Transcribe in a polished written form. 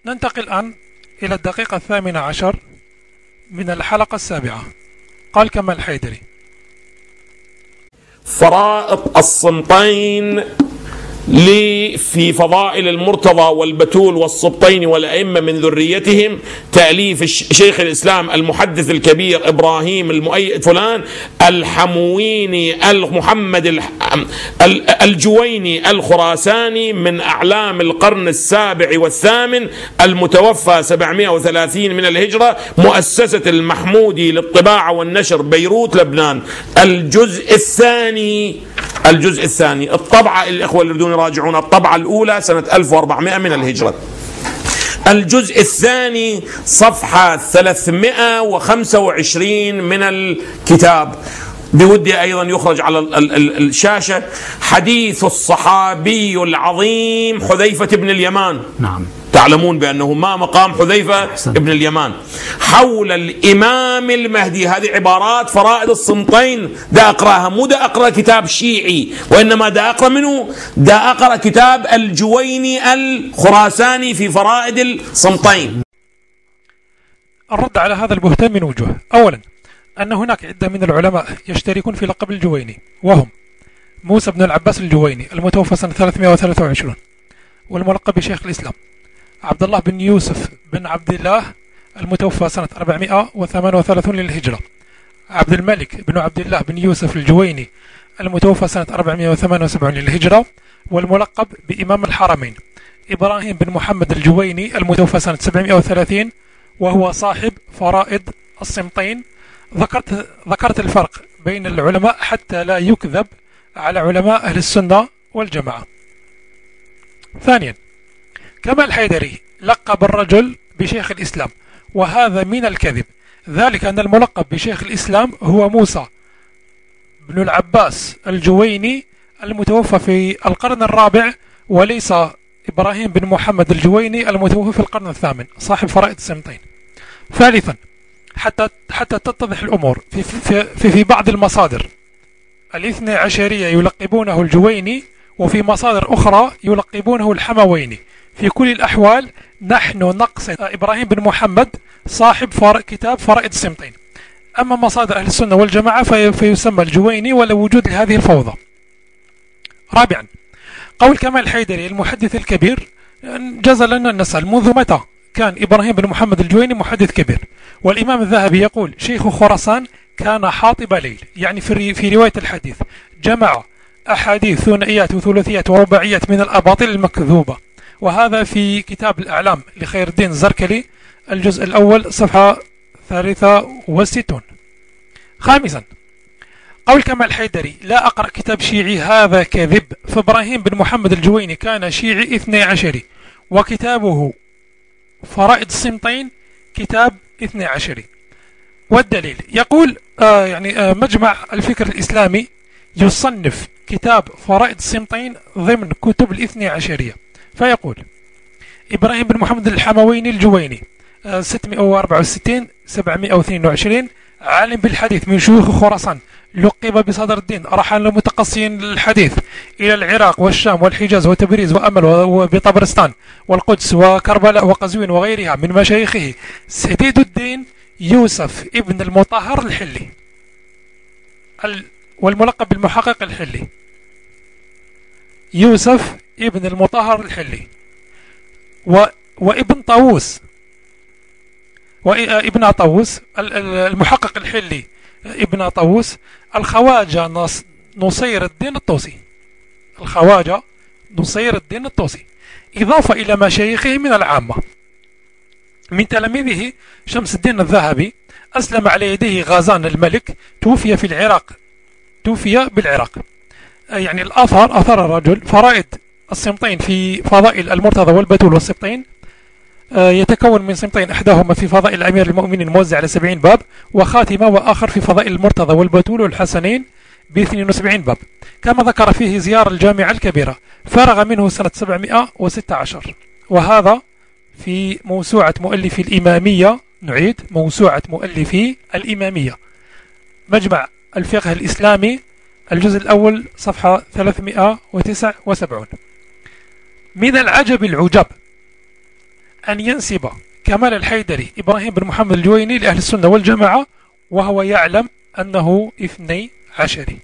ننتقل الآن إلى الدقيقة 18 من الحلقة 7. قال كمال الحيدري: فرائض الصمتين في فضائل المرتضى والبتول والسبطين والأئمة من ذريتهم، تأليف شيخ الإسلام المحدث الكبير إبراهيم المؤيد فلان الحمويني المحمد الجويني الخراساني، من أعلام القرن السابع والثامن، المتوفى 730 من الهجرة، مؤسسة المحمودي للطباعة والنشر، بيروت لبنان. الجزء الثاني الطبعة، الإخوة اللي يريدون يراجعون الطبعة الأولى سنة 1400 من الهجرة. الجزء الثاني صفحة 325 من الكتاب. بودي أيضا يخرج على الشاشة حديث الصحابي العظيم حذيفة بن اليمان. نعم. تعلمون بأنه ما مقام حذيفة بن اليمان حول الإمام المهدي. هذه عبارات فرائض الصمتين، دا أقرأها، مو دا أقرأ كتاب شيعي، وإنما دا أقرأ منه، دا أقرأ كتاب الجويني الخراساني في فرائض الصمتين. الرد على هذا البهتان من وجوه: أولا، أن هناك عدة من العلماء يشتركون في لقب الجويني، وهم موسى بن العباس الجويني المتوفى سنة 323 والملقب بشيخ الإسلام، عبد الله بن يوسف بن عبد الله المتوفى سنة 438 للهجرة، عبد الملك بن عبد الله بن يوسف الجويني المتوفى سنة 478 للهجرة والملقب بإمام الحرمين، إبراهيم بن محمد الجويني المتوفى سنة 730 وهو صاحب فرائض الصمتين. ذكرت الفرق بين العلماء حتى لا يكذب على علماء أهل السنة والجماعة. ثانيا، كمال الحيدري لقب الرجل بشيخ الإسلام، وهذا من الكذب، ذلك أن الملقب بشيخ الإسلام هو موسى بن العباس الجويني المتوفى في القرن الرابع، وليس إبراهيم بن محمد الجويني المتوفى في القرن الثامن صاحب فرائض الصمتين. ثالثا، حتى تتضح الأمور، في بعض المصادر الاثني عشرية يلقبونه الجويني، وفي مصادر أخرى يلقبونه الحمويني. في كل الأحوال نحن نقصد إبراهيم بن محمد صاحب كتاب فرائض الصمتين. أما مصادر أهل السنة والجماعة فيسمى الجويني، ولا وجود لهذه الفوضى. رابعا، قول كمال الحيدري المحدث الكبير، جاز لنا نسأل: منذ متى كان إبراهيم بن محمد الجويني محدث كبير؟ والإمام الذهبي يقول: شيخ خراسان كان حاطب ليل، يعني في رواية الحديث جمع أحاديث ثنائيات وثلاثيات ورباعيات من الأباطيل المكذوبة. وهذا في كتاب الأعلام لخير الدين الزركلي الجزء الأول صفحة 63. خامسا، قول كمال الحيدري: لا أقرأ كتاب شيعي، هذا كذب، فإبراهيم بن محمد الجويني كان شيعي 12، وكتابه فرائض الصمتين كتاب 12. والدليل يقول مجمع الفكر الإسلامي يصنف كتاب فرائض الصمتين ضمن كتب الاثني عشرية، فيقول: إبراهيم بن محمد الحمويني الجويني 664 722، عالم بالحديث من شيوخ خراسان، لقب بصدر الدين، رحل المتقصين للحديث إلى العراق والشام والحجاز وتبريز وأمل وبطبرستان والقدس وكربلاء وقزوين وغيرها من مشايخه سديد الدين يوسف ابن المطهر الحلي، والملقب بالمحقق الحلي، يوسف ابن المطهر الحلي، وابن طاووس وابن طاووس المحقق الحلي ابن طاووس، الخواجة نصير الدين الطوسي، الخواجة نصير الدين الطوسي، إضافة إلى مشايخه من العامة. من تلاميذه شمس الدين الذهبي، أسلم على يديه غازان الملك، توفي في العراق، توفي بالعراق. يعني أثر الرجل فرائض الصمتين في فضائل المرتضى والبتول والسبطين، يتكون من صمتين، إحداهما في فضائل أمير المؤمنين موزع على 70 باب، وخاتمة وآخر في فضائل المرتضى والبتول والحسنين ب 72 باب، كما ذكر فيه زيارة الجامعة الكبيرة، فرغ منه سنة 716. وهذا في موسوعة مؤلفي الإمامية، نعيد: موسوعة مؤلفي الإمامية، مجمع الفقه الإسلامي الجزء الأول صفحة 379. من العجب العجب أن ينسب كمال الحيدري إبراهيم بن محمد الجويني لأهل السنة والجماعة وهو يعلم أنه 12 عشري.